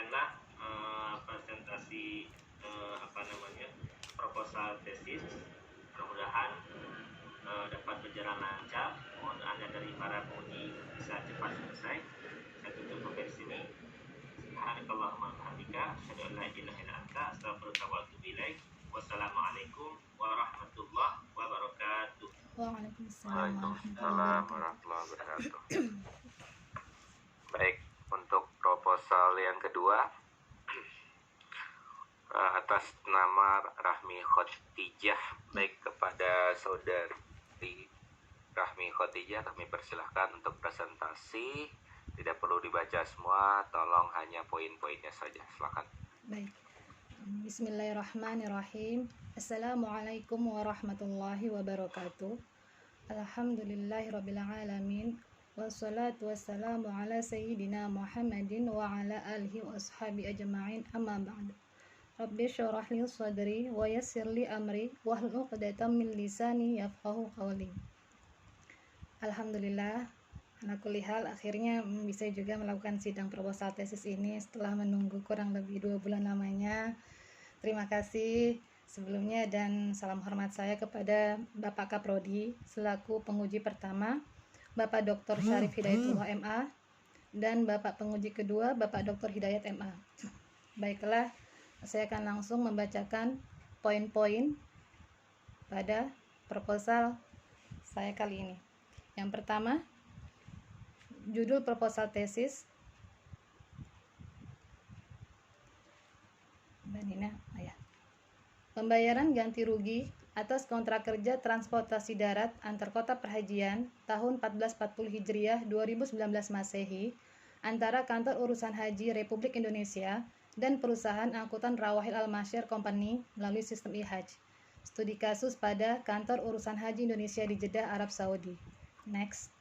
demikianlah presentasi proposal tesis. Mudah-mudahan dapat berjalan lancar. Mohon doanya dari para penguji bisa cepat selesai. Saya tutup sampai di sini. Subhanakallahumma wa bihamdika, asyhadu an la ilaha illa anta, astaghfiruka wa atubu ilaik. Wassalamualaikum warahmatullahi wabarakatuh. Waalaikumsalam warahmatullahi wabarakatuh. Baik, untuk proposal yang kedua atas nama Rahmi Khotijah, baik kepada saudari Rahmi Khotijah kami persilahkan untuk presentasi. Tidak perlu dibaca semua, tolong hanya poin-poinnya saja. Silakan. Baik. Bismillahirrahmanirrahim. Assalamualaikum warahmatullahi wabarakatuh. Alhamdulillahirabbil alamin. Wassalatu wassalamu ala sayyidina Muhammadin wa ala alihi wa ashabi ajma'in. Amma ba'd. Rabbi syrah li sadri wa yassir li amri wahlul 'uqdatam min lisani yafqahu qawli. Alhamdulillah, ala kulli hal akhirnya bisa juga melakukan sidang proposal tesis ini setelah menunggu kurang lebih 2 bulan lamanya. Terima kasih sebelumnya dan salam hormat saya kepada Bapak Kaprodi selaku penguji pertama, Bapak Dr. Syarif Hidayatullah MA, dan Bapak penguji kedua, Bapak Dr. Hidayat MA. Baiklah, saya akan langsung membacakan poin-poin pada proposal saya kali ini. Yang pertama, judul proposal tesis. Pembayaran ganti rugi atas kontrak kerja transportasi darat antar kota perhajian tahun 1440 Hijriah 2019 Masehi antara Kantor Urusan Haji Republik Indonesia dan Perusahaan Angkutan Rawahil Al-Masyar Company melalui sistem e-Hajj. Studi kasus pada Kantor Urusan Haji Indonesia di Jeddah, Arab Saudi. Next.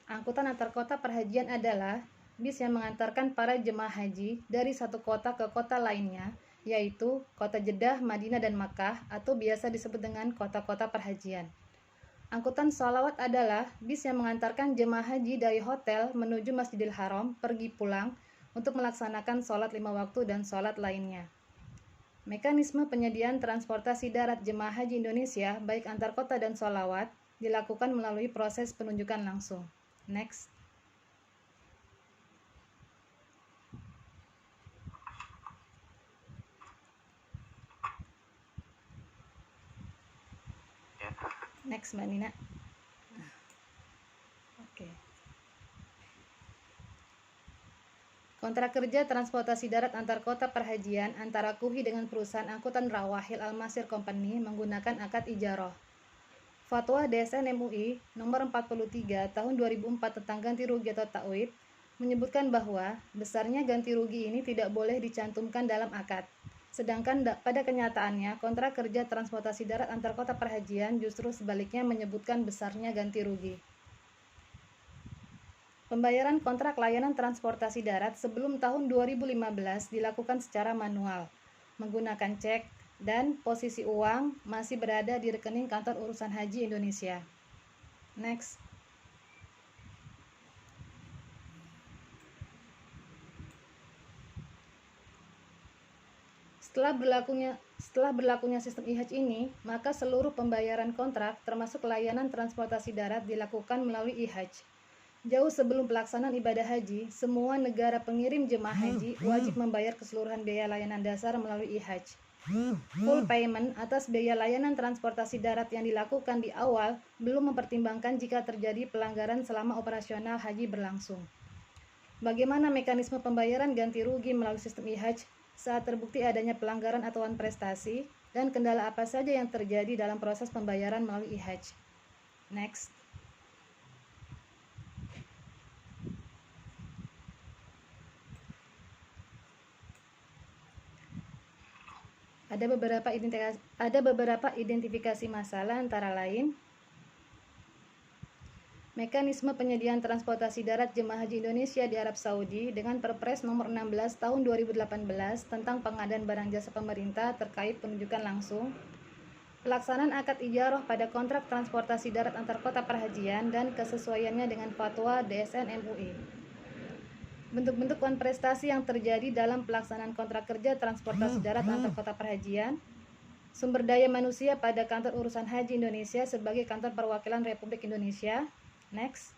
Angkutan antar kota perhajian adalah bis yang mengantarkan para jemaah haji dari satu kota ke kota lainnya, yaitu kota Jeddah, Madinah, dan Makkah, atau biasa disebut dengan kota-kota perhajian. Angkutan sholawat adalah bis yang mengantarkan jemaah haji dari hotel menuju Masjidil Haram, pergi pulang, untuk melaksanakan sholat 5 waktu dan sholat lainnya. Mekanisme penyediaan transportasi darat jemaah haji Indonesia, baik antar kota dan sholawat, dilakukan melalui proses penunjukan langsung. Next. Next, Mbak Nina. Oke. Kontrak kerja transportasi darat antar kota perhajian antara KUHI dengan perusahaan angkutan Rawahil Al-Masyar Company menggunakan akad ijarah. Fatwa DSN MUI nomor 43 tahun 2004 tentang ganti rugi atau ta'wid menyebutkan bahwa besarnya ganti rugi ini tidak boleh dicantumkan dalam akad. Sedangkan pada kenyataannya kontrak kerja transportasi darat antar kota perhajian justru sebaliknya menyebutkan besarnya ganti rugi. Pembayaran kontrak layanan transportasi darat sebelum tahun 2015 dilakukan secara manual, menggunakan cek, dan posisi uang masih berada di rekening Kantor Urusan Haji Indonesia. Next. Setelah berlakunya sistem e-Hajj ini, maka seluruh pembayaran kontrak termasuk layanan transportasi darat dilakukan melalui e-Hajj. Jauh sebelum pelaksanaan ibadah haji, semua negara pengirim jemaah haji wajib membayar keseluruhan biaya layanan dasar melalui e-Hajj. Full payment atas biaya layanan transportasi darat yang dilakukan di awal belum mempertimbangkan jika terjadi pelanggaran selama operasional haji berlangsung. Bagaimana mekanisme pembayaran ganti rugi melalui sistem e-Hajj saat terbukti adanya pelanggaran aturan prestasi dan kendala apa saja yang terjadi dalam proses pembayaran melalui e-Hajj? Next. Ada beberapa identifikasi masalah antara lain Mekanisme penyediaan transportasi darat jemaah haji Indonesia di Arab Saudi dengan Perpres nomor 16 tahun 2018 tentang pengadaan barang jasa pemerintah terkait penunjukan langsung, pelaksanaan akad ijarah pada kontrak transportasi darat antar kota perhajian dan kesesuaiannya dengan fatwa DSN MUI. Bentuk-bentuk prestasi yang terjadi dalam pelaksanaan kontrak kerja transportasi darat antar kota perhajian, sumber daya manusia pada Kantor Urusan Haji Indonesia sebagai kantor perwakilan Republik Indonesia. Next.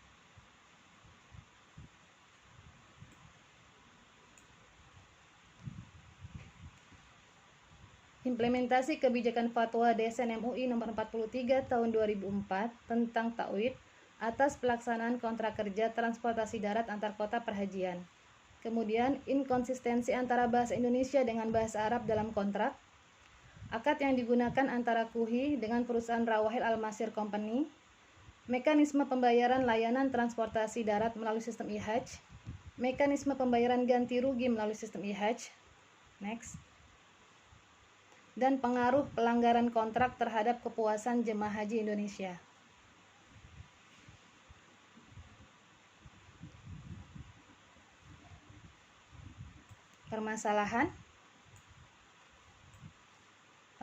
Implementasi kebijakan fatwa DSN MUI nomor 43 tahun 2004 tentang takwid atas pelaksanaan kontrak kerja transportasi darat antar kota perhajian. Kemudian, inkonsistensi antara bahasa Indonesia dengan bahasa Arab dalam kontrak. Akad yang digunakan antara KUHI dengan perusahaan Rawahil Al-Masir Company. Mekanisme pembayaran layanan transportasi darat melalui sistem IHAJ. Mekanisme pembayaran ganti rugi melalui sistem IHAJ. Next. Dan pengaruh pelanggaran kontrak terhadap kepuasan jemaah haji Indonesia. Permasalahan.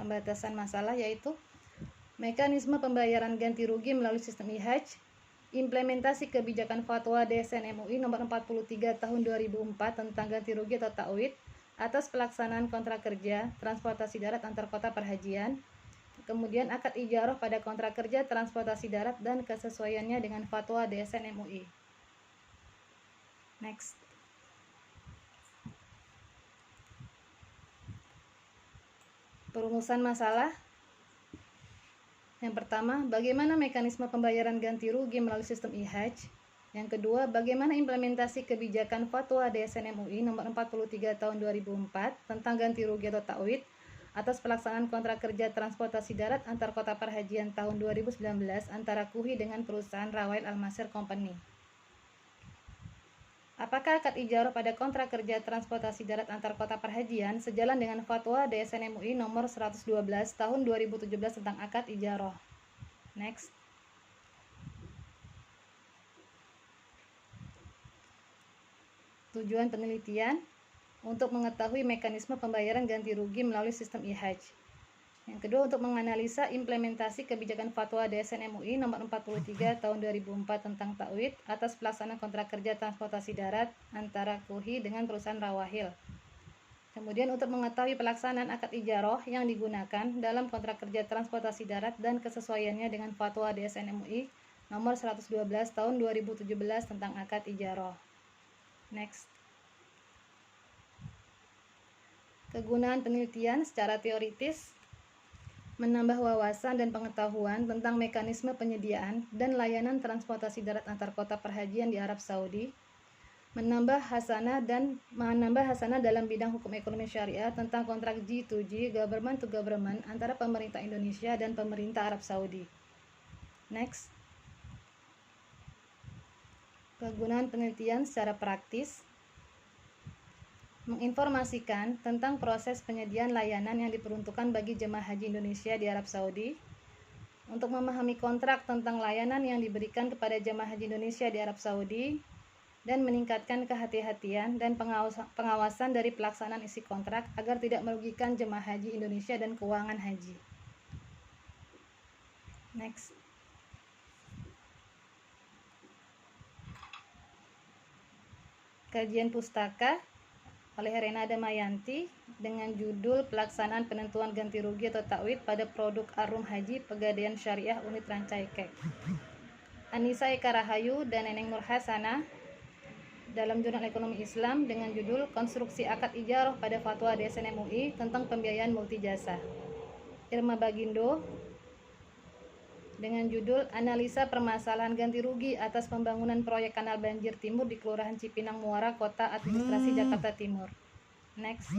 Pembatasan masalah yaitu mekanisme pembayaran ganti rugi melalui sistem IHAJ, implementasi kebijakan fatwa DSN MUI nomor 43 tahun 2004 tentang ganti rugi atau takwid atas pelaksanaan kontrak kerja transportasi darat antar kota perhajian, kemudian akad ijarah pada kontrak kerja transportasi darat dan kesesuaiannya dengan fatwa DSN MUI. Next. Perumusan masalah. Yang pertama, bagaimana mekanisme pembayaran ganti rugi melalui sistem IHAJ? Yang kedua, bagaimana implementasi kebijakan fatwa DSN MUI nomor 43 tahun 2004 tentang ganti rugi atau takwid atas pelaksanaan kontrak kerja transportasi darat antar kota perhajian tahun 2019 antara KUHI dengan perusahaan Rawahil Al-Masir Company. Apakah akad ijarah pada kontrak kerja transportasi darat antar kota perhajian sejalan dengan fatwa DSN MUI nomor 112 tahun 2017 tentang akad ijarah? Next. Tujuan penelitian untuk mengetahui mekanisme pembayaran ganti rugi melalui sistem IHAJ. Yang kedua, untuk menganalisa implementasi kebijakan fatwa DSN MUI nomor 43 tahun 2004 tentang takwid atas pelaksanaan kontrak kerja transportasi darat antara KUHI dengan perusahaan Rawahil. Kemudian untuk mengetahui pelaksanaan akad ijarah yang digunakan dalam kontrak kerja transportasi darat dan kesesuaiannya dengan fatwa DSN MUI nomor 112 tahun 2017 tentang akad ijarah. Next. Kegunaan penelitian secara teoritis menambah wawasan dan pengetahuan tentang mekanisme penyediaan dan layanan transportasi darat antar kota perhajian di Arab Saudi, menambah hasanah dalam bidang hukum ekonomi syariah tentang kontrak G2G government to government antara pemerintah Indonesia dan pemerintah Arab Saudi. Next. Kegunaan penelitian secara praktis menginformasikan tentang proses penyediaan layanan yang diperuntukkan bagi jemaah haji Indonesia di Arab Saudi, untuk memahami kontrak tentang layanan yang diberikan kepada jemaah haji Indonesia di Arab Saudi, dan meningkatkan kehati-hatian dan pengawasan dari pelaksanaan isi kontrak agar tidak merugikan jemaah haji Indonesia dan keuangan haji. Next. Kajian pustaka oleh Herena Damayanti dengan judul Pelaksanaan Penentuan Ganti Rugi atau Takwid pada Produk Arum Haji Pegadaian Syariah Unit Rancaikek. Anissa Eka Rahayu dan Neneng Nur Hasanah dalam Jurnal Ekonomi Islam dengan judul Konstruksi Akad Ijarah pada Fatwa DSN MUI tentang Pembiayaan Multijasa. Irma Bagindo dengan judul Analisa Permasalahan Ganti Rugi atas Pembangunan Proyek Kanal Banjir Timur di Kelurahan Cipinang Muara, Kota Administrasi Jakarta Timur. Next.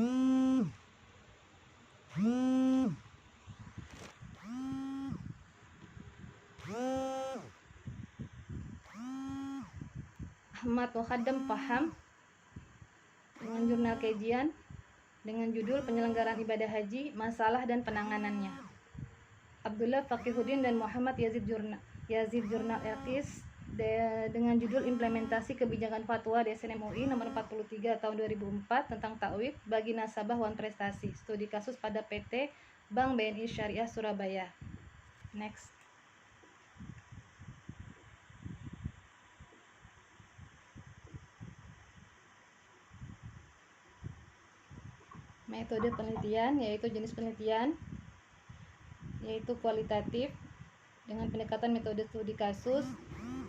Ahmad Muhaddam Faham dengan jurnal kajian dengan judul Penyelenggaraan Ibadah Haji, Masalah dan Penanganannya. Abdullah Faqihuddin dan Muhammad Yazid Jurnal Elkis dengan judul Implementasi Kebijakan Fatwa DSN MUI nomor 43 tahun 2004 tentang takwid bagi nasabah wan prestasi. Studi kasus pada PT Bank BNI Syariah Surabaya. Next. Metode penelitian yaitu jenis penelitian yaitu kualitatif dengan pendekatan metode studi kasus,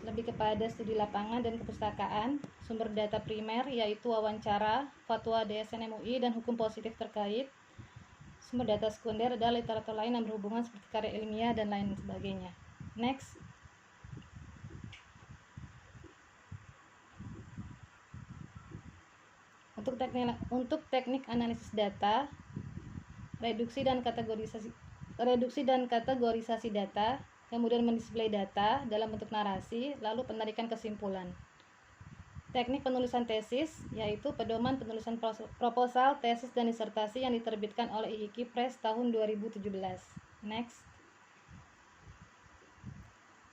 lebih kepada studi lapangan dan kepustakaan. Sumber data primer yaitu wawancara, fatwa DSN MUI dan hukum positif terkait. Sumber data sekunder adalah literatur lain yang berhubungan seperti karya ilmiah dan lain sebagainya. Next. Untuk teknik analisis data, reduksi dan kategorisasi data, kemudian mendisplay data dalam bentuk narasi, lalu penarikan kesimpulan. Teknik penulisan tesis yaitu pedoman penulisan proposal, tesis dan disertasi yang diterbitkan oleh IIKI Press tahun 2017. Next.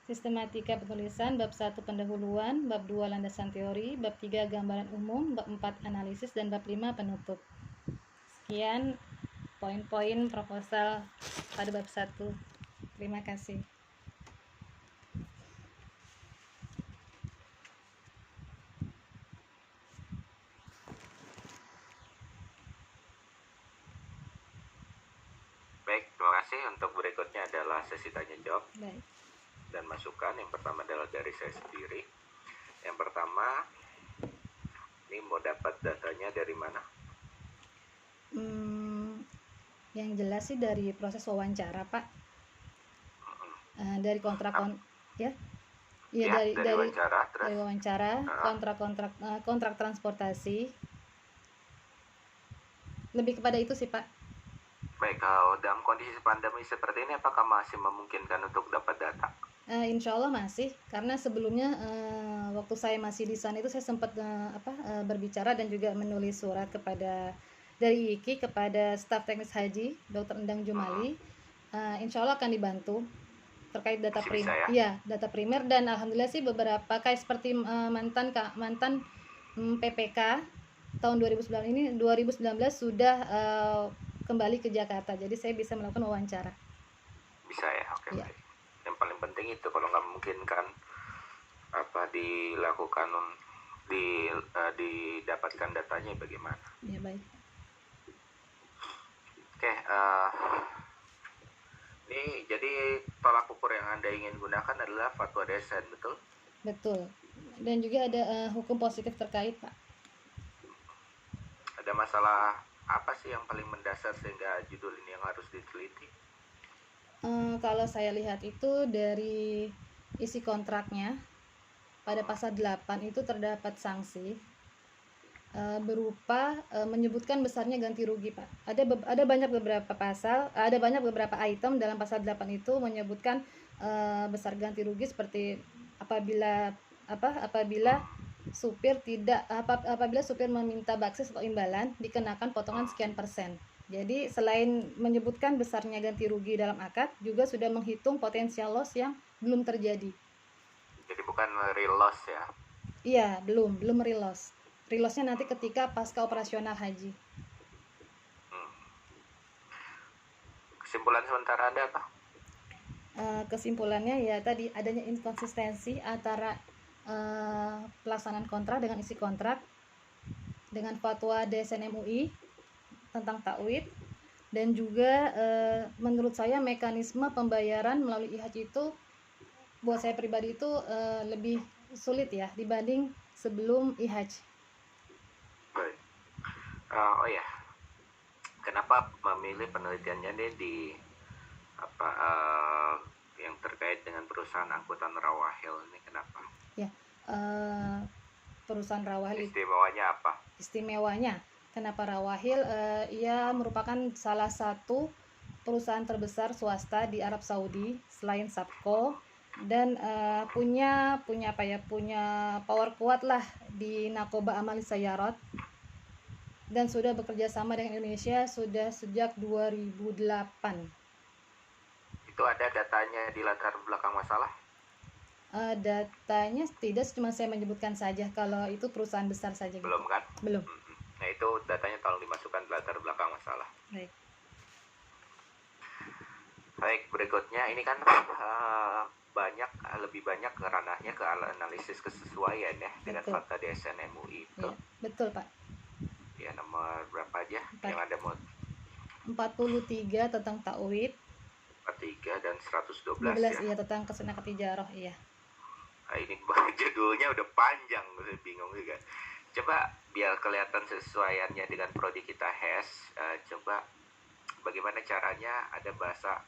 Sistematika penulisan, bab 1 pendahuluan, bab 2 landasan teori, bab 3 gambaran umum, bab 4 analisis, dan bab 5 penutup. Sekian poin-poin proposal pada bab 1. Terima kasih. Baik, terima kasih. Untuk berikutnya adalah sesi tanya jawab. Baik. Dan masukan. Yang pertama adalah dari saya sendiri. Yang pertama, ini mau dapat datanya dari mana? Yang jelas sih dari proses wawancara, Pak. Dari kontrak ya. Iya, dari wawancara, dari wawancara, kontrak transportasi. Lebih kepada itu sih, Pak. Baik, kalau dalam kondisi pandemi seperti ini apakah masih memungkinkan untuk dapat data? Insya Allah masih, karena sebelumnya waktu saya masih di sana itu saya sempat berbicara dan juga menulis surat dari IIKI kepada staf teknis haji Dr. Endang Jumali. Insya Allah akan dibantu terkait data primer. Ya? Data primer, dan alhamdulillah sih beberapa kayak seperti mantan PPK tahun 2019 sudah kembali ke Jakarta. Jadi saya bisa melakukan wawancara. Bisa ya, oke. Ya. Yang paling penting itu kalau nggak memungkinkan dilakukan didapatkan datanya bagaimana? Ya, baik. Oke, ini jadi tolak ukur yang Anda ingin gunakan adalah fatwa DSN, betul? Betul. Dan juga ada hukum positif terkait, Pak. Ada masalah apa sih yang paling mendasar sehingga judul ini yang harus diteliti? Kalau saya lihat itu dari isi kontraknya pada pasal 8 itu terdapat sanksi berupa menyebutkan besarnya ganti rugi, Pak. Ada banyak beberapa item dalam pasal 8 itu menyebutkan besar ganti rugi seperti apabila supir meminta baksis atau imbalan dikenakan potongan sekian persen. Jadi selain menyebutkan besarnya ganti rugi dalam akad, juga sudah menghitung potensial loss yang belum terjadi. Jadi bukan real loss ya? Iya, belum real loss. Real loss-nya nanti ketika pasca operasional haji. Kesimpulan sementara Anda apa? Kesimpulannya ya tadi adanya inkonsistensi antara pelaksanaan kontrak dengan isi kontrak dengan fatwa DSN MUI tentang takwid, dan juga menurut saya mekanisme pembayaran melalui IHAJ itu buat saya pribadi itu lebih sulit ya dibanding sebelum IHAJ. Baik. Oh ya, kenapa memilih penelitiannya di yang terkait dengan perusahaan angkutan Rawahil ini, kenapa? Ya, perusahaan Rawahil istimewanya apa? Istimewanya kenapa Rawahil? Ia merupakan salah satu perusahaan terbesar swasta di Arab Saudi selain Sapco, dan punya power kuat lah di Nakoba Amal Sayarat, dan sudah bekerja sama dengan Indonesia sudah sejak 2008. Itu ada datanya di latar belakang masalah? Datanya tidak, cuma saya menyebutkan saja kalau itu perusahaan besar saja gitu. Belum kan? Belum. Nah itu datanya tolong dimasukkan latar belakang masalah. Baik. Baik, berikutnya ini kan lebih banyak ke ranahnya ke analisis kesesuaian ya dengan Betul. fakta DSN MUI itu. Iya, betul Pak. Ya nomor berapa aja? Empat. Yang ada mod 43 tentang ta'wid, 43 dan 112 12 ya. iya tentang kesenangan tijarah, iya. Nah, ini judulnya udah panjang, saya bingung juga. Coba biar kelihatan sesuaiannya dengan prodi kita HES, coba bagaimana caranya ada bahasa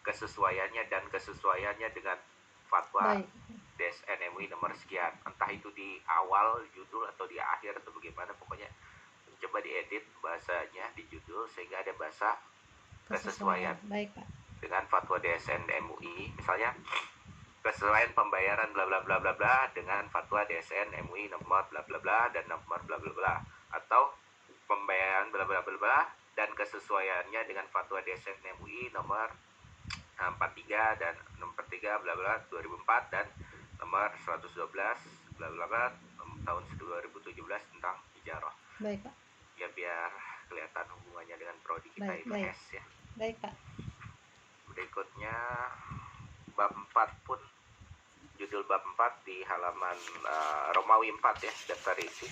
kesesuaiannya dan kesesuaiannya dengan fatwa Baik. DSN MUI nomor sekian, entah itu di awal judul atau di akhir atau bagaimana, pokoknya coba diedit bahasanya di judul sehingga ada bahasa kesesuaian Baik Pak. dengan fatwa DSN MUI, misalnya kesesuaian pembayaran bla bla bla bla bla dengan fatwa DSN MUI nomor bla bla bla dan nomor bla bla bla, atau pembayaran bla bla bla bla dan kesesuaiannya dengan fatwa DSN MUI nomor 43 dan nomor 3 bla bla 2004 dan nomor 112 bla bla bla tahun 2017 tentang ijarah. Baik Pak. Ya biar kelihatan hubungannya dengan prodi kita Baik, itu baik. HES ya. Baik Pak. Berikutnya bab 4 pun, judul bab 4 di halaman Romawi 4 ya, daftar isi.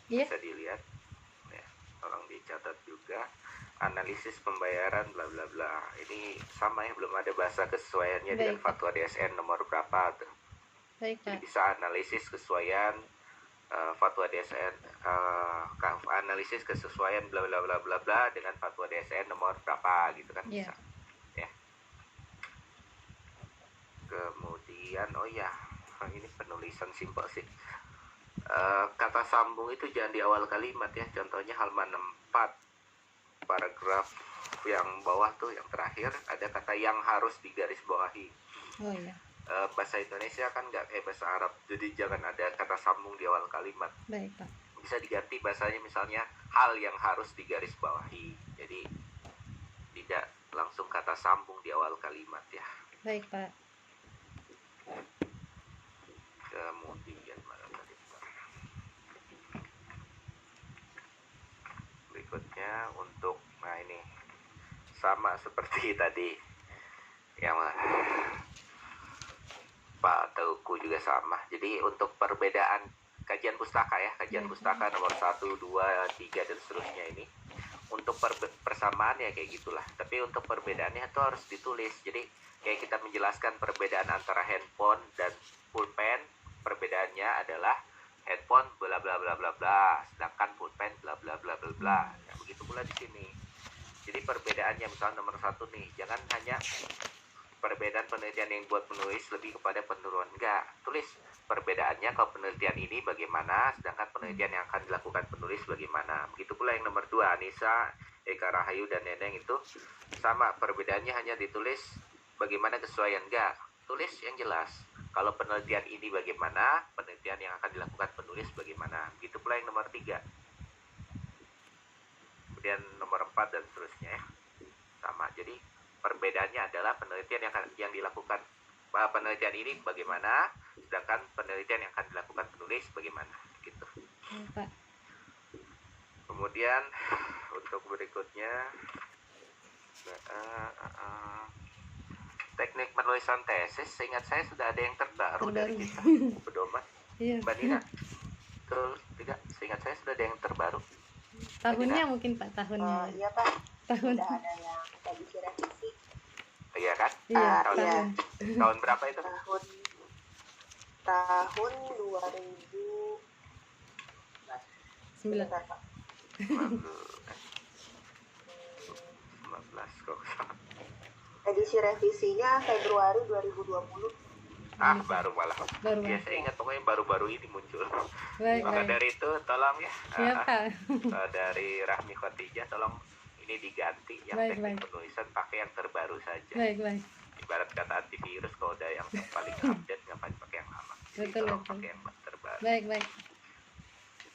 Iya. Bisa dilihat ya, tolong dicatat juga. Analisis pembayaran bla bla bla. Ini sama ya, belum ada bahasa kesesuaiannya dengan Baik, Pak. fatwa DSN nomor berapa tuh. Baik Jadi Pak. bisa analisis kesesuaian fatwa DSN, analisis kesesuaian bla bla bla bla bla dengan fatwa DSN nomor berapa gitu kan, Iya. bisa ya. Kemudian oh ya, ini penulisan simpel sih. Kata sambung itu jangan di awal kalimat ya. Contohnya halaman 4 paragraf yang bawah tuh, yang terakhir ada kata yang harus digarisbawahi. Oh iya. Bahasa Indonesia kan nggak kayak bahasa Arab, jadi jangan ada kata sambung di awal kalimat. Baik Pak. Bisa diganti bahasanya misalnya hal yang harus digarisbawahi, jadi tidak langsung kata sambung di awal kalimat ya. Baik Pak. Kemudian mana tadi? Berikutnya untuk, nah ini sama seperti tadi yang Pak Teuku juga sama. Jadi untuk perbedaan kajian pustaka ya, kajian pustaka nomor 1, 2, 3 dan seterusnya ini, untuk persamaan ya kayak gitulah. Tapi untuk perbedaannya itu harus ditulis. Jadi kayak kita menjelaskan perbedaan antara handphone dan pulpen, perbedaannya adalah handphone bla bla bla bla bla, sedangkan pulpen bla bla bla bla bla. Nah, begitu pula di sini. Jadi perbedaannya misalnya nomor 1 nih, jangan hanya perbedaan penelitian yang buat penulis lebih kepada penurunan, enggak, tulis perbedaannya kalau penelitian ini bagaimana, sedangkan penelitian yang akan dilakukan penulis bagaimana. Begitu pula yang nomor 2, Anissa, Eka Rahayu dan Neneng itu sama, perbedaannya hanya ditulis bagaimana kesesuaian, enggak, tulis yang jelas kalau penelitian ini bagaimana, penelitian yang akan dilakukan penulis bagaimana. Begitu pula yang nomor 3, kemudian nomor 4 dan seterusnya ya, sama. Jadi perbedaannya adalah penelitian yang dilakukan, penelitian ini bagaimana, sedangkan penelitian yang akan dilakukan penulis bagaimana gitu. Pak. Kemudian untuk berikutnya teknik penulisan tesis, seingat saya sudah ada yang terbaru. Dari kita pedoman. Iya. Mbak Nina, betul tidak? Seingat saya sudah ada yang terbaru. Tahunnya mungkin Pak, tahunnya. Iya Pak. Tahun. Sudah ada yang tadi revisi. Iya kan? Iya. Tahun berapa itu? Tahun 2000. 9. Pak. 19 kok. Edisi revisinya Februari 2020. Baru malah. Baru. Ya saya ingat pokoknya baru-baru ini muncul. Baik, Maka baik. dari itu tolong ya. Iya Pak. Dari Rahmi Khotijah tolong ini diganti yang Baik, teknik baik. penulisan pakai yang terbaru saja. Baik, baik. Ibarat kata antivirus, kalau udah yang paling update ngapain pakai yang lama. Jadi Betul, tolong betul. pakai yang terbaru. Baik, baik.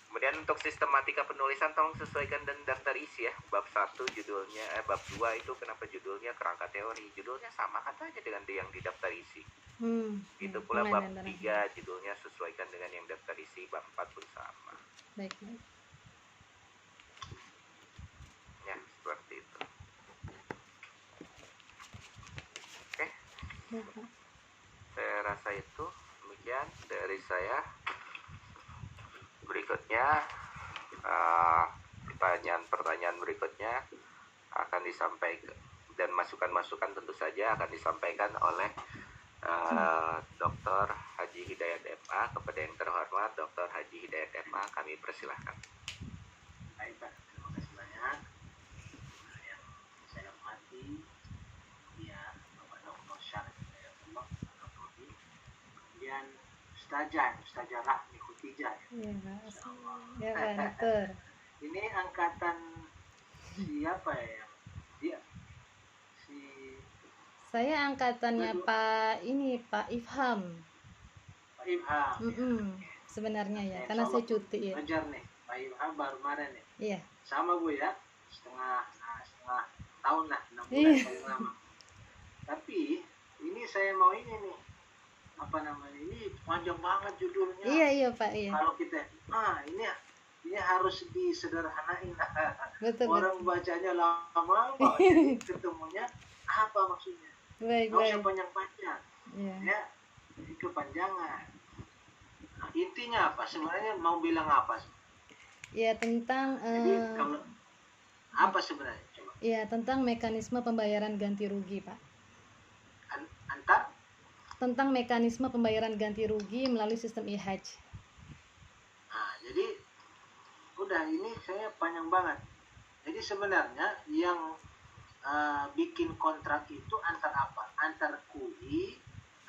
Kemudian untuk sistematika penulisan tolong sesuaikan dan daftar isi ya. Bab 1 judulnya, bab 2 itu kenapa judulnya kerangka teori. Judulnya sama kan aja dengan yang di daftar isi. Itu pula bab Pengadaan barang. 3 judulnya sesuaikan dengan yang daftar isi, bab 4 pun sama. Baik, baik. Ya, seperti itu. Oke, Baik, Pak. saya rasa itu demikian dari saya. Berikutnya pertanyaan berikutnya akan disampaikan, dan masukan-masukan tentu saja akan disampaikan oleh Dr. Haji Hidayat MA. Kepada yang terhormat Dr. Haji Hidayat MA, kami persilahkan. Baik Pak, terima kasih banyak. Yang saya hormati ya Bapak Dr. Syarif Hidayatullah Al-Qadi, kemudian Ustazah Rahmi Khotijah. Iya, Pak. Ya, Pak, dokter. Ini angkatan siapa ya? Dia si Saya angkatannya Pak Ifham. Pak Ilham. Sebenarnya ya, Oke, karena saya insyaallah cuti ya. Ngejar nih, Pak Ilham baru kemarin nih. Iya. Sama Bu ya, setengah tahun lah, 6 bulan Iya. paling lama. Tapi ini saya mau ini nih, apa namanya, ini panjang banget judulnya. Iya, Pak, iya. Kalau kita, ini harus disederhanain. Betul, Orang betul. bacanya lama, jadi ketemunya apa maksudnya? Baik, Nggak usah baik. panjang-panjang, Iya. ya, ini kepanjangan. Nah, intinya apa? Sebenarnya mau bilang apa? Ya, tentang Jadi kalau apa sebenarnya? Coba ya, tentang mekanisme pembayaran ganti rugi, Pak. antar. Tentang mekanisme pembayaran ganti rugi melalui sistem IHAJ. Nah, jadi udah ini saya panjang banget. Jadi sebenarnya yang bikin kontrak itu antar apa? Antar KUI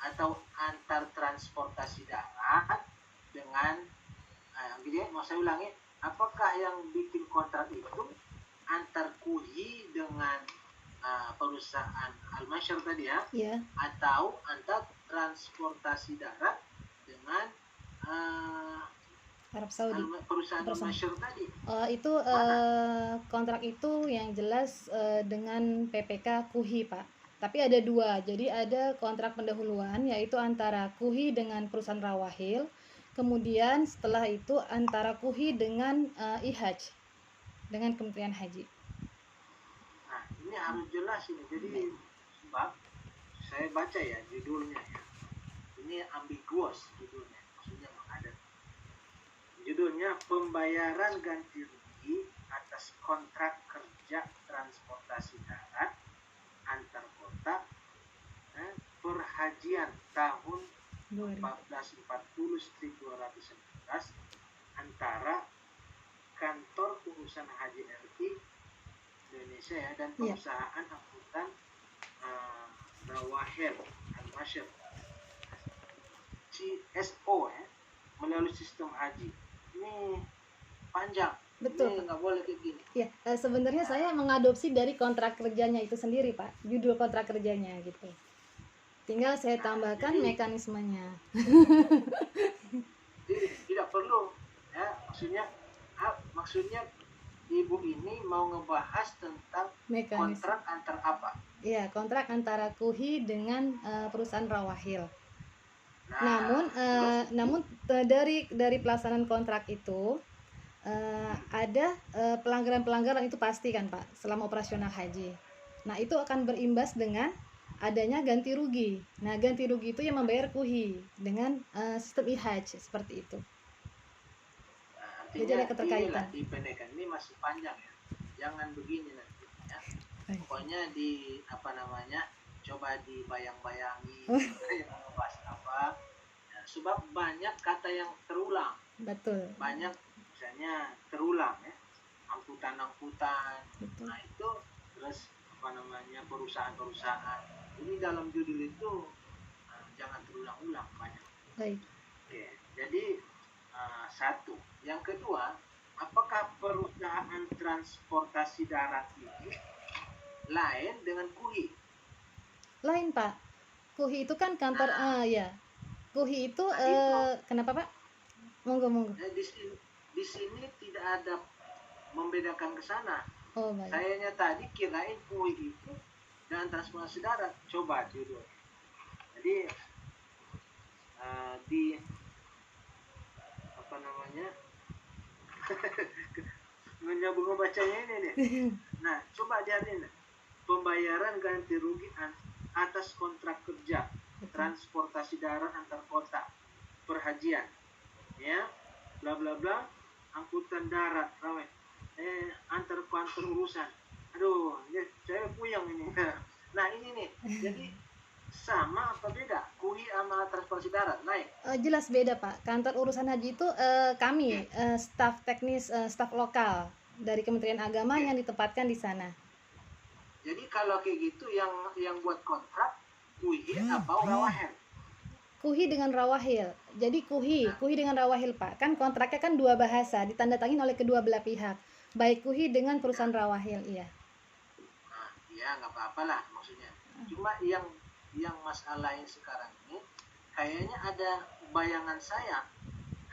atau antar transportasi darat dengan jadi mau saya ulangi, apakah yang bikin kontrak itu antar KUI dengan perusahaan Al-Masyar tadi ya, Iya. atau antar transportasi darat dengan Arab Saudi. perusahaan Al-Masyar tadi? Itu kontrak itu yang jelas dengan PPK KUHI, Pak. Tapi ada dua, jadi ada kontrak pendahuluan yaitu antara KUHI dengan perusahaan Rawahil, kemudian setelah itu antara KUHI dengan IHAJ, dengan Kementerian Haji. Nah, ini harus jelas ini. Jadi sebab saya baca ya judulnya ya, ini ambiguous judulnya, maksudnya mengadat. Judulnya pembayaran ganti rugi atas kontrak kerja transportasi darat antar kota perhajian tahun 1440-211 antara kantor urusan haji RI Indonesia ya dan perusahaan angkutan Rawahil Al-Masyar CSO ya, melalui sistem haji. Ini panjang. Betul, Ini nggak boleh kayak gini. Ya, sebenarnya saya mengadopsi dari kontrak kerjanya itu sendiri, Pak. Judul kontrak kerjanya gitu. Tinggal saya tambahkan jadi, mekanismenya. Jadi, tidak perlu ya, maksudnya Ibu ini mau ngebahas tentang kontrak antar apa? Iya, kontrak antara KUHI dengan perusahaan Rawahil. Namun dari pelaksanaan kontrak itu ada pelanggaran-pelanggaran itu pasti kan, Pak, selama operasional haji. Nah, itu akan berimbas dengan adanya ganti rugi. Nah, ganti rugi itu yang membayar KUHI dengan sistem IHAJ seperti itu. Jadi ada keterkaitan. Dipendekkan, ini masih panjang ya. Jangan begini nanti ya. Pokoknya coba dibayang-bayangi yang ngebahas apa. Ya, sebab banyak kata yang terulang. Betul. Banyak misalnya terulang ya. Angkutan-angkutan. Betul. Nah, itu terus perusahaan-perusahaan. Ini dalam judul itu jangan terulang-ulang banyak. Baik. Oke, jadi satu. Yang kedua, apakah perusahaan transportasi darat ini lain dengan KUHI? Lain, Pak. KUHI itu kan kantor ya. KUHI itu kenapa, Pak? Monggo. Di sini tidak ada membedakan ke sana. Oh, baik. Sayanya tadi kirain KUHI itu dengan transportasi darat. Coba judul. Jadi di apa namanya menyambung membacanya ini nih. Nah, coba lihatin pembayaran ganti rugi atas kontrak kerja, transportasi darat antar kota, perhajian, ya, bla bla bla, angkutan darat, ramai, antar urusan. Aduh, ya, saya puyeng ini. Nah ini nih, jadi sama apa beda? KUHI sama transportasi darat lain? Jelas beda Pak. Kantor urusan haji itu kami staf teknis, staf lokal dari Kementerian Agama yang ditempatkan di sana. Jadi kalau kayak gitu yang buat kontrak KUHI atau Rawahel? KUHI dengan Rawahil. Jadi KUHI dengan Rawahil Pak. Kan kontraknya kan dua bahasa, ditandatangani oleh kedua belah pihak. Baik KUHI dengan perusahaan Rawahil, iya. Nah, ya nggak apa-apa lah maksudnya. Cuma yang masalah yang sekarang ini kayaknya ada bayangan saya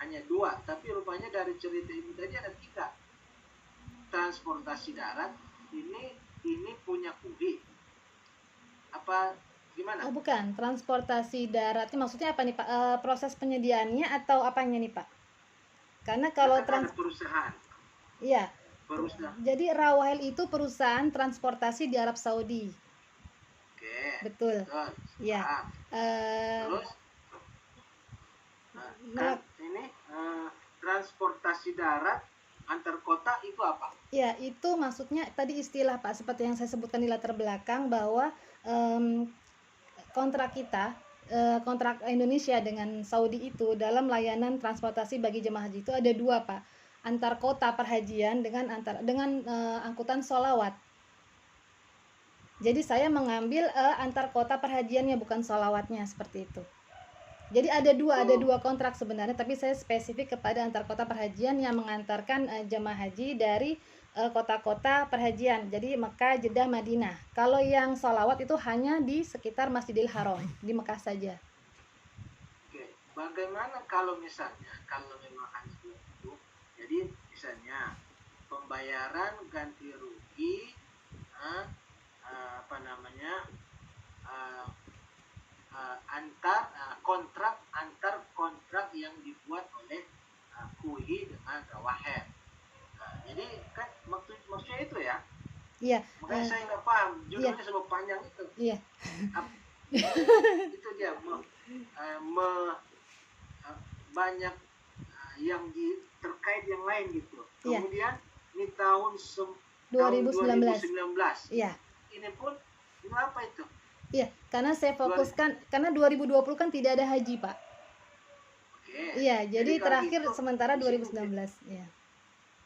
hanya dua, tapi rupanya dari cerita ini tadi ada tiga. Transportasi darat ini punya KUHI. Apa gimana? Oh bukan, transportasi daratnya maksudnya apa nih Pak? Proses penyediaannya atau apanya nih Pak? Karena kalau ada perusahaan. Iya. Perusahaan. Jadi Rawahil itu perusahaan transportasi di Arab Saudi. Oke. Betul. Iya. Terus ini transportasi darat antar kota itu apa? Ya, itu maksudnya tadi istilah Pak, seperti yang saya sebutkan di latar belakang bahwa kontrak kita, kontrak Indonesia dengan Saudi itu dalam layanan transportasi bagi jemaah haji itu ada dua Pak, antar kota perhajian dengan angkutan sholawat. Jadi saya mengambil antar kota perhajiannya, bukan sholawatnya, seperti itu. Jadi ada dua kontrak sebenarnya, tapi saya spesifik kepada antar kota perhajian yang mengantarkan jemaah haji dari kota-kota perhajian. Jadi Mekah, Jeddah, Madinah. Kalau yang sholawat itu hanya di sekitar Masjidil Haram, di Mekah saja. Oke, bagaimana kalau misalnya kalau memang haji itu, jadi misalnya pembayaran ganti rugi antar kontrak yang dibuat oleh KUHI dengan Rawahel. Jadi kan maksudnya itu ya. Iya. Makanya saya nggak paham judulnya sebab panjang itu. Iya. Itu dia banyak yang terkait yang lain gitu. Kemudian ini tahun 2019. Iya. Ini pun apa itu? Iya, karena saya fokuskan karena 2020 kan tidak ada haji, Pak. Oke. Iya, jadi terakhir itu sementara 2019, ya.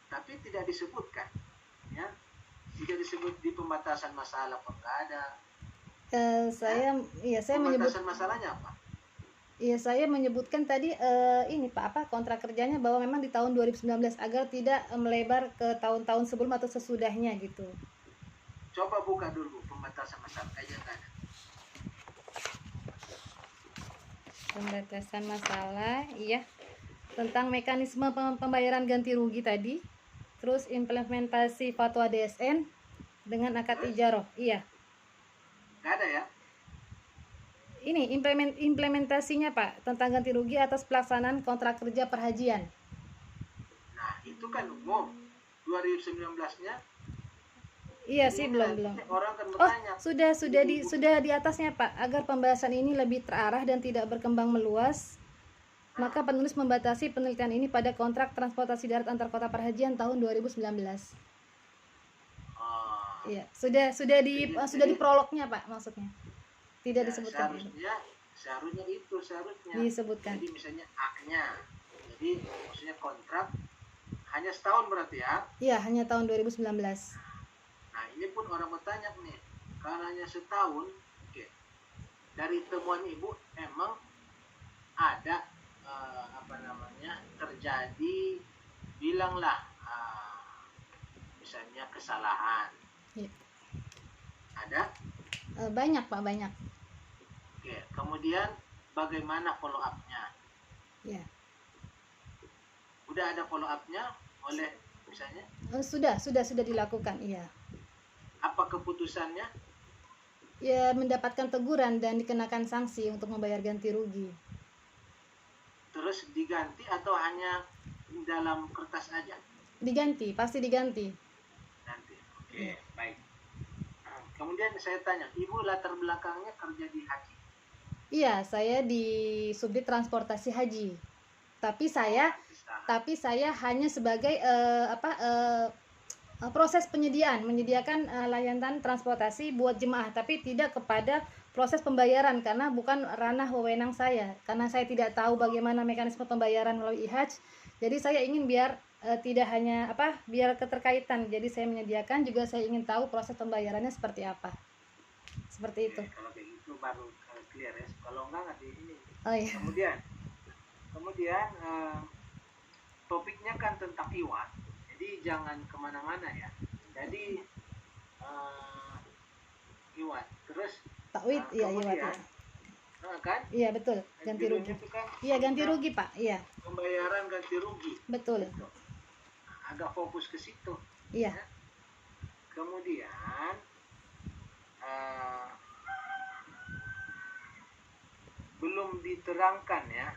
Tapi tidak disebutkan, ya. Tidak disebut di pembatasan masalah ada. Saya menyebut pembatasan masalahnya apa? Iya, saya menyebutkan tadi ini Pak, kontrak kerjanya bahwa memang di tahun 2019 agar tidak melebar ke tahun-tahun sebelum atau sesudahnya gitu. Coba buka dulu pembatasan masalah aja kan. Pembatasan masalah, iya. Tentang mekanisme pembayaran ganti rugi tadi. Terus implementasi fatwa DSN dengan akad ijaroh. Iya. Nggak ada ya? Ini implementasinya Pak, tentang ganti rugi atas pelaksanaan kontrak kerja perhajian. Nah, itu kan umum. 2019-nya iya sih, belum. Orang kan bertanya. Sudah di atasnya Pak, agar pembahasan ini lebih terarah dan tidak berkembang meluas. Maka penulis membatasi penelitian ini pada kontrak transportasi darat antar kota perhajian tahun 2019. Iya, sudah di prolognya Pak, maksudnya. Tidak disebutkan. Seharusnya disebutkan. Jadi misalnya A-nya. Jadi maksudnya kontrak hanya setahun berarti ya? Iya, hanya tahun 2019. Nah, ini pun orang bertanya nih, kalau hanya setahun, oke. Dari temuan Ibu emang ada terjadi, bilanglah misalnya kesalahan. Ya. Ada? Banyak Pak, banyak. Oke, kemudian bagaimana follow up-nya? Ya. Udah ada follow up-nya oleh misalnya? Sudah dilakukan, iya. Apa keputusannya? Ya, mendapatkan teguran dan dikenakan sanksi untuk membayar ganti rugi. harus diganti atau hanya dalam kertas aja? Diganti, pasti diganti. Nanti. Oke, baik. Kemudian saya tanya, Ibu latar belakangnya kerja di haji? Iya, saya di subdit transportasi haji. Tapi saya hanya sebagai proses menyediakan layanan transportasi buat jemaah, tapi tidak kepada proses pembayaran karena bukan ranah wewenang saya. Karena saya tidak tahu bagaimana mekanisme pembayaran melalui IHAJ. Jadi saya ingin biar tidak hanya biar keterkaitan. Jadi saya menyediakan juga saya ingin tahu proses pembayarannya seperti apa. Seperti itu. Kalau kayak gitu baru clear ya. Kalau enggak nanti ini. Oh iya. Kemudian topiknya kan tentang iwan. Jadi jangan kemana-mana ya. Jadi iwan. Terus Takwid, iya iwat ya. Kan? Iya betul, ganti rugi. Kan iya ganti rugi Pak, iya. Pembayaran ganti rugi. Betul. Agak fokus ke situ. Iya. Ya. Kemudian belum diterangkan ya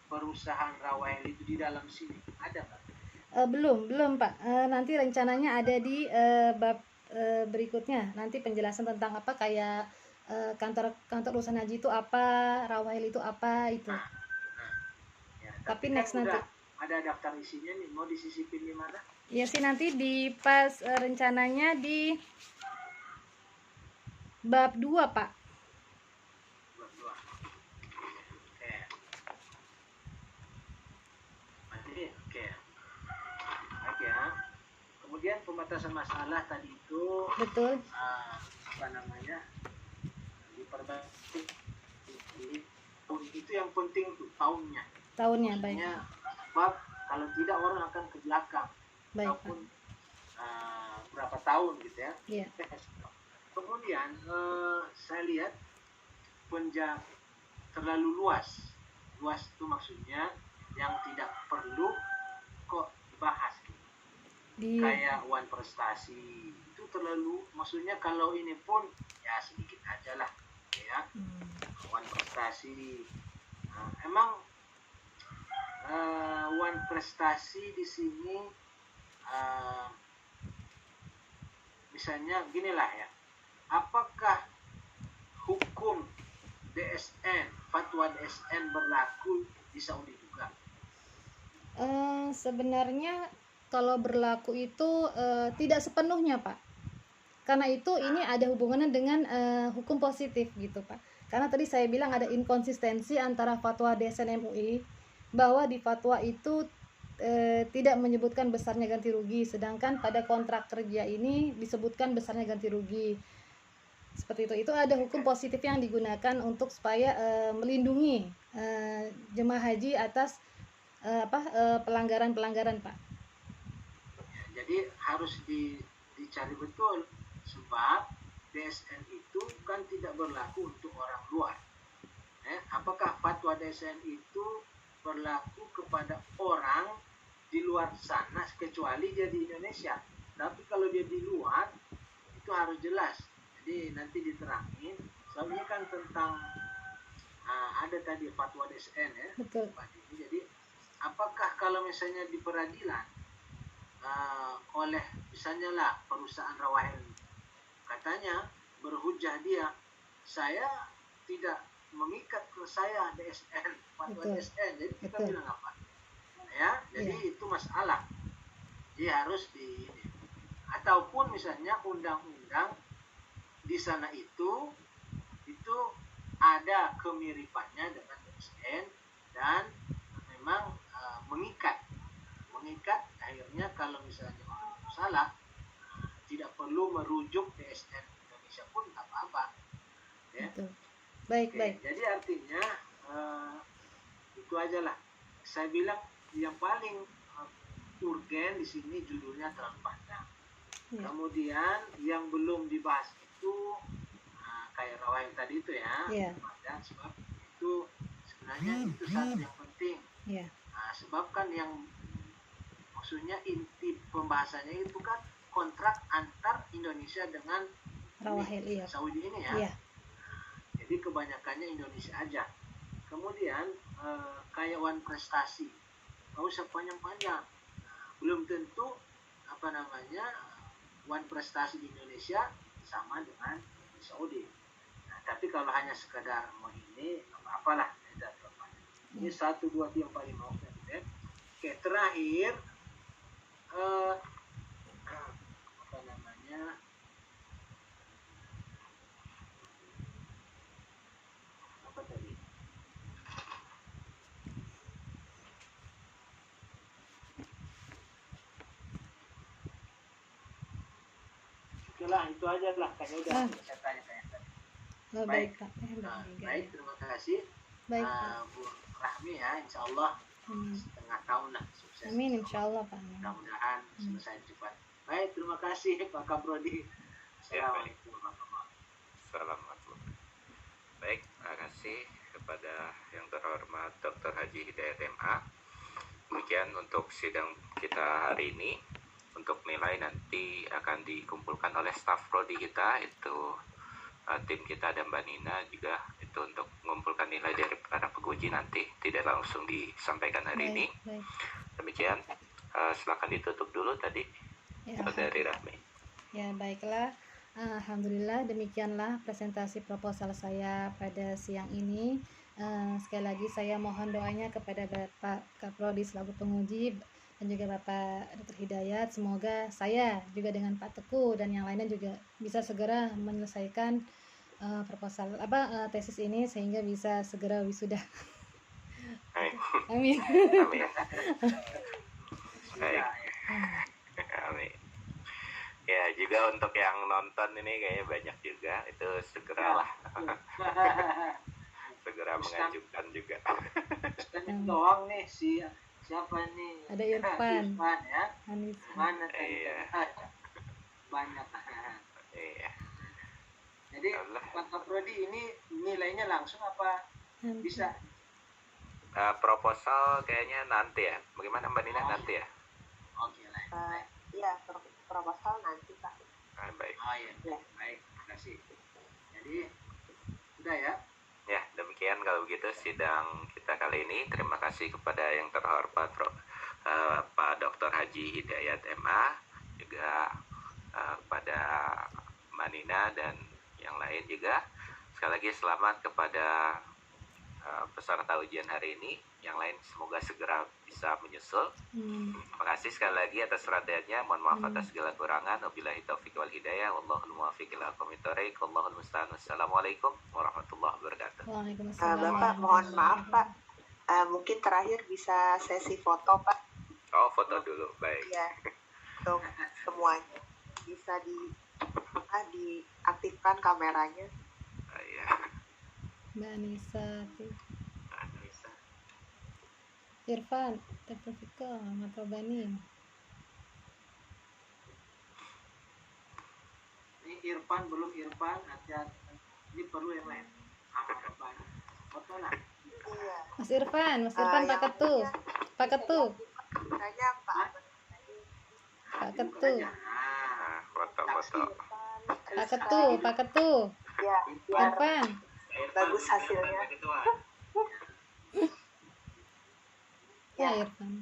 perusahaan Rawael itu di dalam sini ada Pak? Belum Pak. Nanti rencananya ada di bab berikutnya. Nanti penjelasan tentang kayak kantor urusan haji itu apa, Rawael itu apa itu. Ya, tapi kan next nanti. Ada daftar isinya nih, mau disisipin di mana? Iya sih nanti di pas rencananya di bab 2 Pak. Bab 2. Oke. Oke ya. Kemudian pembatasan masalah tadi itu betul. Diperbaiki. Itu yang penting tuh tahunnya. Baik. Sebab kalau tidak orang akan ke belakang. Baik, ataupun berapa tahun gitu ya. Iya. Kemudian saya lihat terlalu luas. Luas itu maksudnya yang tidak perlu kok dibahas. Kayak wan prestasi itu terlalu, maksudnya kalau ini pun ya sedikit aja lah ya. Wan prestasi emang wan prestasi di sini misalnya ginilah ya, apakah hukum DSN, fatwa DSN berlaku di Saudi juga? Sebenarnya kalau berlaku itu tidak sepenuhnya Pak, karena itu ini ada hubungannya dengan hukum positif gitu Pak. Karena tadi saya bilang ada inkonsistensi antara fatwa DSN MUI bahwa di fatwa itu tidak menyebutkan besarnya ganti rugi, sedangkan pada kontrak kerja ini disebutkan besarnya ganti rugi. Seperti itu ada hukum positif yang digunakan untuk supaya melindungi jemaah haji atas pelanggaran Pak. Jadi harus dicari betul, sebab DSN itu kan tidak berlaku untuk orang luar. Apakah fatwa DSN itu berlaku kepada orang di luar sana kecuali dia di Indonesia? Tapi kalau dia di luar itu harus jelas. Jadi nanti diterangin. Soalnya kan tentang ada tadi fatwa DSN ya. Betul. Jadi apakah kalau misalnya di peradilan oleh misalnya lah perusahaan Rawael katanya berhujah dia, saya tidak mengikat ke saya DSN, fatwa DSN, jadi kita bilang apa ya, jadi itu masalah. Jadi harus ataupun misalnya undang-undang di sana itu ada kemiripannya dengan DSN dan memang mengikat akhirnya kalau misalnya orang itu salah tidak perlu merujuk DSN Indonesia pun tak apa-apa ya. Baik. Jadi artinya itu aja lah saya bilang, yang paling urgen di sini judulnya terlalu panjang. Kemudian yang belum dibahas itu kayak Rawael tadi itu ya, dan sebab itu sebenarnya itu satu yang penting. Sebab kan yang maksudnya inti pembahasannya itu kan kontrak antar Indonesia dengan Rawael, Saudi ini ya. Iya. Jadi kebanyakannya Indonesia aja. Kemudian kayak one prestasi, nggak usah panjang-panjang. Belum tentu one prestasi di Indonesia sama dengan di Saudi. Nah, tapi kalau hanya sekadar mau ini, apalah tidak terlalu. Ini 1, 2, 3, 4, 5, 6, 7. Oke, terakhir apa tadi? Itulah, itu aja lah, kayaknya udah saya tanya-tanya tadi. Baik, Pak. Baik, terima kasih. Baik, Pak. Bu Rahmi ya, insya Allah Amin. setengah tahun lah sukses. Amin, insya Allah, Pak. Mudah-mudahan selesai cepat. Baik, terima kasih Pak Kaprodi. Assalamualaikum warahmatullahi wabarakatuh. Assalamualaikum. Baik, terima kasih kepada yang terhormat Dr. Haji Hidayat MA. Demikian untuk sidang kita hari ini. Untuk nilai nanti akan dikumpulkan oleh staf prodi kita, itu tim kita dan Mbak Nina juga, itu untuk mengumpulkan nilai dari para penguji nanti, tidak langsung disampaikan hari ini. Baik. Demikian, silakan ditutup dulu tadi, Ya, dari Rahmi. ya, baiklah. Alhamdulillah, demikianlah presentasi proposal saya pada siang ini. Sekali lagi saya mohon doanya kepada Bapak Kaprodi selaku penguji dan juga Bapak Dr. Hidayat, semoga saya juga dengan Pak Teguh dan yang lainnya juga bisa segera menyelesaikan proposal tesis ini sehingga bisa segera wisuda. Amin. Amin. Baik. Amin. Ya, juga untuk yang nonton ini kayaknya banyak juga, itu segeralah segera mengajukan juga. Ustaz doang nih, siapa nih? Ada Irfan. Irfan ya. Anis. Mana tadi? Iya. Banyak. Iya. Jadi Pak Kaprodi ini nilainya langsung apa bisa? Proposal kayaknya nanti ya. Bagaimana Mbak Nina nanti ya? Oke lah. Iya, proposal nanti Pak. Baik. Oh iya. Baik, terima kasih. Jadi sudah ya. Ya, demikian kalau begitu sidang kita kali ini. Terima kasih kepada yang terhormat Pak Dr. Haji Hidayat MA, juga kepada Mbak Nina dan yang lain juga. Sekali lagi selamat kepada peserta ujian hari ini. Yang lain semoga segera bisa menyusul. Terima kasih sekali lagi atas perhatiannya. Mohon maaf atas segala kurangan. Wabillahi taufiq wal hidayah. Wallahul muwaffiq ila aqwamit thoriq. Wallahul musta'an. Wassalamualaikum warahmatullahi wabarakatuh. Waalaikumsalam. Bapak, mohon maaf Pak. Mungkin terakhir bisa sesi foto Pak. Oh, foto dulu. Baik. Ya, untuk semuanya bisa diaktifkan kameranya. Iya. Mbak Anissa, Irfan, Tepufika, Matrobani. Ini Irfan belum Irfan, ini perlu yang lain. Foto lah. Iya. Mas Irfan, Pak Ketu. Pak Ketu. Kayaknya Pak. Pak Ketu. Nah, foto-foto. Pak Ketu. Ya, biar Irfan. bagus hasilnya. Ya, Ya, Irfan.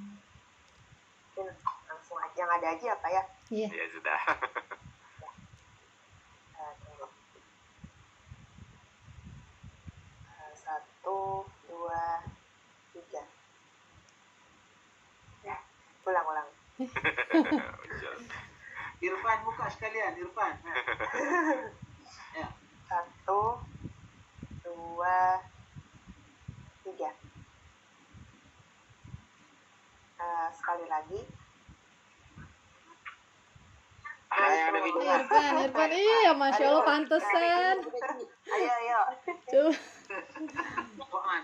langsung aja yang ada aja Pak ya. Iya. Ya sudah. Tunggu. 1, 2, 3. Ya, ulang. Irfan buka sekalian, Irfan. Ya. 1, 2, 3. Sekali lagi. Irfan. Iya, Masya Allah, pantesan. Ayo. Coba.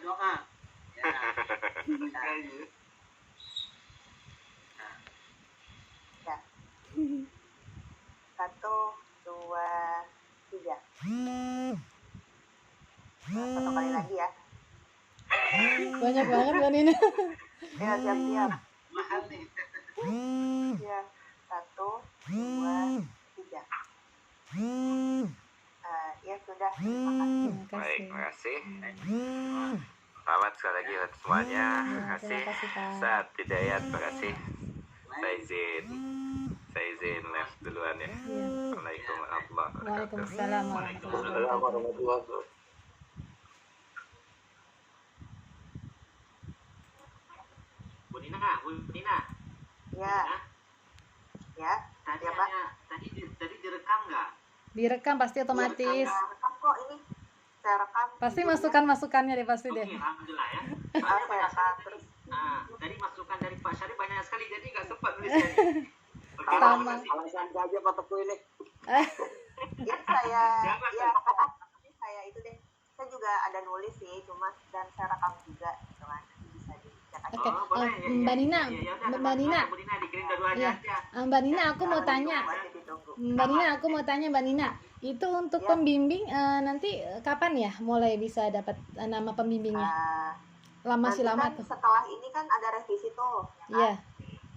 Doa. Ya. Ya. 1, 2, 3. Satu kali lagi ya. Banyak banget kan ini. Ya, siap. Mahal nih. Ya. 1, 2, 3. Ya sudah. Terima kasih. Baik, terima kasih. Selamat sekali lagi buat semuanya. Terima Ya, kasih. terima kasih, Pak. Saat Hidayat, terima kasih. Saya izin live duluan ya. Iya. Assalamualaikum warahmatullahi wabarakatuh. Waalaikumsalam warahmatullahi Assalamualaikum wabarakatuh. warahmatullahi wabarakatuh. Bu Nina, Ya, ya, tadi ya Pak. tadi direkam nggak? Direkam pasti otomatis. Saya rekam kok ini. Saya rekam. Pasti masukan-masukannya deh pasti Oke, deh. alhamdulillah ya. Ah, saya rekam terus. Tadi masukan dari Pak Syarif banyak sekali, jadi nggak sempat nulisnya. Oke, Sama. terima kasih. Alasan saja Pak Teguh ini. Ya saya, Jangan. ya ini saya itu deh. Saya juga ada nulis sih, cuma dan saya rekam juga gitu kan. Bisa dicek aja. Oke, boleh. Mbak Nina, udah, Mbak Nina. Bu Nina dikirim dua-duanya Iya. aja. Mbak Nina, aku mau tanya. Masih ditunggu. Mbak Nina, aku mau tanya Mbak Nina. Itu untuk Ya. pembimbing nanti kapan ya mulai bisa dapat nama pembimbingnya? Nanti Masih lama kan tuh. setelah ini kan ada revisi tuh. Ya kan? Iya.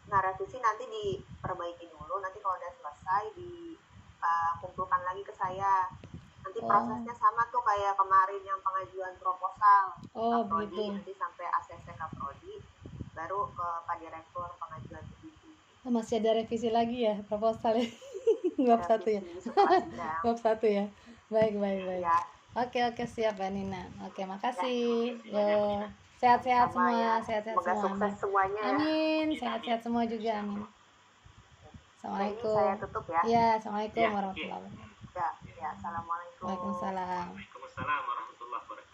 Nah, revisi nanti diperbaiki dulu. Nanti kalau udah selesai kumpulkan lagi ke saya. Nanti Oh. prosesnya sama tuh kayak kemarin yang pengajuan proposal. Oh, Kaprodi, begitu. nanti sampai ACC Kaprodi, baru ke Pak Direktur pengajuan pembimbing. Oh, masih ada revisi lagi ya proposal ya. Bab 1 ya. Revisi setelah sidang. Bab 1 ya. Baik, baik, baik. Ya, Oke, siap Mbak Nina. Oke, makasih. Yo. Sehat-sehat sama semua, ya. sehat-sehat Semoga semua. sukses semuanya ya. Amin, sehat-sehat semua juga, amin. Nah, ini Assalamualaikum. saya tutup ya. Ya, assalamualaikum Ya, warahmatullahi wabarakatuh. Ya, Assalamualaikum. Waalaikumsalam. Waalaikumsalam warahmatullahi wabarakatuh.